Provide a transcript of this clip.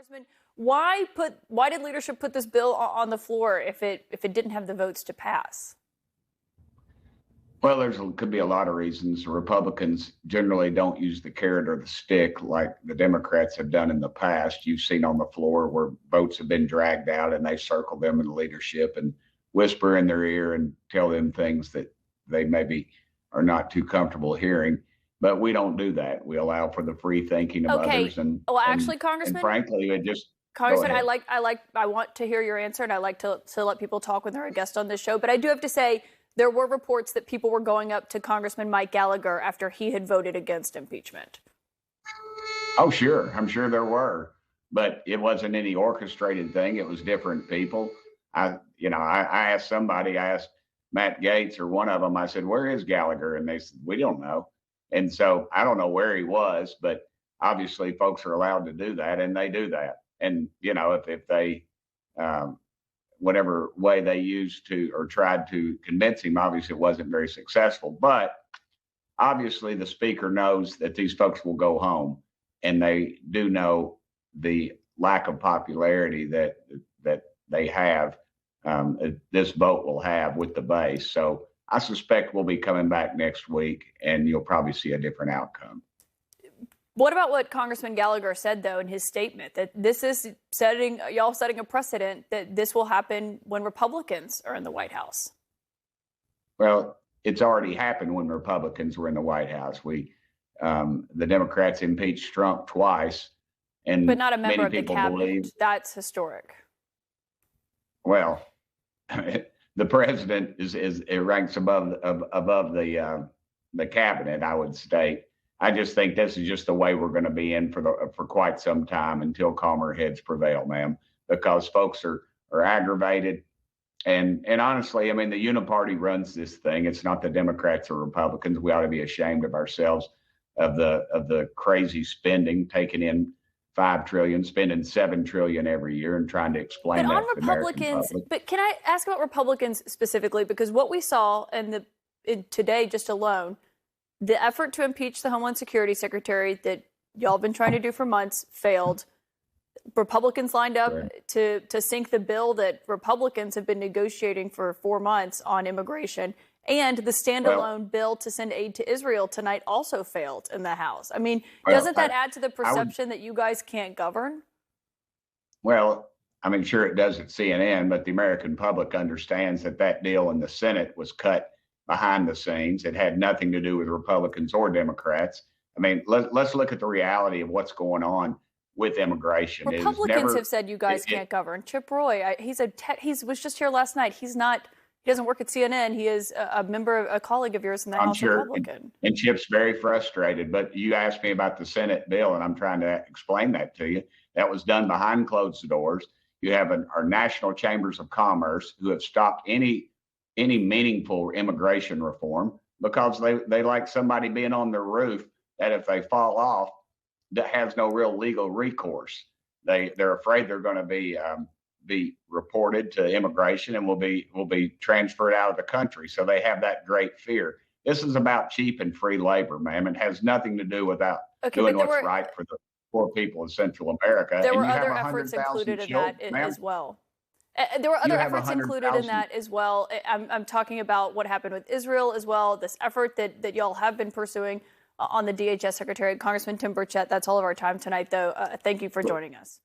Congressman, why did leadership put this bill on the floor if it didn't have the votes to pass? Well, could be a lot of reasons. Republicans generally don't use the carrot or the stick like the Democrats have done in the past. You've seen on the floor where votes have been dragged out and they circle them in the leadership and whisper in their ear and tell them things that they maybe are not too comfortable hearing. But we don't do that. We allow for the free thinking of others. Well, actually, Congressman, and frankly, it just Congressman, I want to hear your answer, and I like to let people talk when they're a guest on this show. But I do have to say, there were reports that people were going up to Congressman Mike Gallagher after he had voted against impeachment. Oh, sure. I'm sure there were. But it wasn't any orchestrated thing. It was different people. I asked somebody, I asked Matt Gaetz or one of them, I said, where is Gallagher? And they said, we don't know. And so I don't know where he was, but obviously folks are allowed to do that, and they do that. And, if they, whatever way they used to or tried to convince him, obviously it wasn't very successful. But obviously the speaker knows that these folks will go home, and they do know the lack of popularity that they have, this vote will have with the base. So I suspect we'll be coming back next week, and you'll probably see a different outcome. What about what Congressman Gallagher said, though, in his statement, that this is setting a precedent that this will happen when Republicans are in the White House? Well, it's already happened when Republicans were in the White House. The Democrats impeached Trump twice, but not a member of the cabinet. Believe, that's historic. Well, the president it ranks above the cabinet, I would state. I just think this is just the way we're going to be in for quite some time until calmer heads prevail, ma'am, because folks are aggravated. And honestly, I mean, the uniparty runs this thing. It's not the Democrats or Republicans. We ought to be ashamed of ourselves of the crazy spending, taking in $5 trillion, spending $7 trillion every year, and trying to explain that to the American public. But can I ask about Republicans specifically? Because what we saw in today just alone, the effort to impeach the Homeland Security Secretary that y'all have been trying to do for months failed. Republicans lined up to sink the bill that Republicans have been negotiating for 4 months on immigration. And the standalone bill to send aid to Israel tonight also failed in the House. I mean, doesn't that add to the perception that you guys can't govern? Well, I mean, sure it does at CNN, but the American public understands that deal in the Senate was cut behind the scenes. It had nothing to do with Republicans or Democrats. I mean, let's look at the reality of what's going on with immigration. Republicans have said you guys can't govern. Chip Roy, he was just here last night. He doesn't work at CNN. He is a colleague of yours in the House Republican. And Chip's very frustrated. But you asked me about the Senate bill, and I'm trying to explain that to you. That was done behind closed doors. You have our national chambers of commerce who have stopped any meaningful immigration reform because they like somebody being on their roof that if they fall off, that has no real legal recourse. They're afraid they're going to be reported to immigration and will be transferred out of the country. So they have that great fear. This is about cheap and free labor, ma'am. It has nothing to do with doing what's right for the poor people of Central America. There were other efforts included in that as well. There were other efforts included in that as well. I'm talking about what happened with Israel as well, this effort that y'all have been pursuing on the DHS Secretary, Congressman Tim Burchett. That's all of our time tonight, though. Thank you for joining us.